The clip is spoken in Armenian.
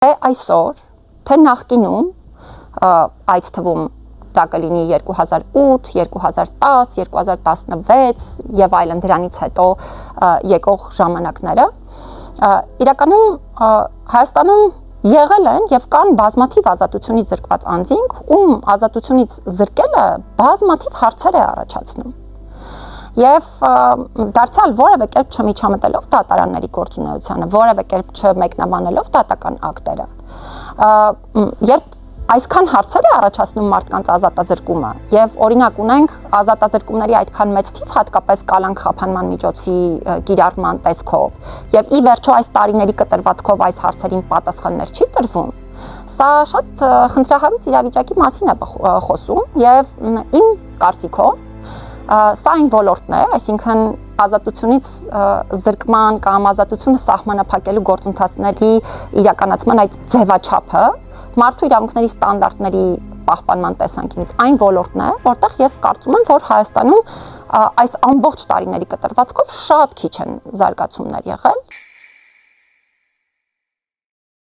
Այսօր, թե նախկինում, այդ թվում դա կլինի 2008, 2010, 2016 եւ այլն դրանից հետո եկող ժամանակները, իրականում Հայաստանում եղել են եւ կան բազմաթիվ ազատությունից զրկված անձինք, ում ազատությունից զրկելը բազմաթիվ հարցեր է առաջացնում։ Եվ դարձյալ որևէ կերպ չմիջամտելով դատարանների գործունեությանը, որևէ կերպ չմեկնաբանելով դատական ակտերը, երբ այսքան հարցեր է առաջացնում մարդկանց ազատազրկումը եւ օրինակ ունենք ազատազրկումների այդքան մեծ թիվ հատկապես կալանք խափանման միջոցի կիրառման տեսքով եւ ի վերջո այս տարիների կտրվածքով այս հարցերին պատասխաններ չի տրվում, սա շատ խնդրահարույց իրավիճակի մասին է խոսում եւ իմ կարծիքով սա այն ոլորտն է, այսինքն ազատությունից զրկման կամ ազատությունը սահմանափակելու գործընթացների իրականացման այդ ձևաչափը մարդու իրավունքների ստանդարտների պահպանման տեսանկյունից այն ոլորտն է, որտեղ ես կարծում եմ, որ Հայաստանում այս ամբողջ տարիների կտրվածքով շատ քիչ են զարգացումներ եղել։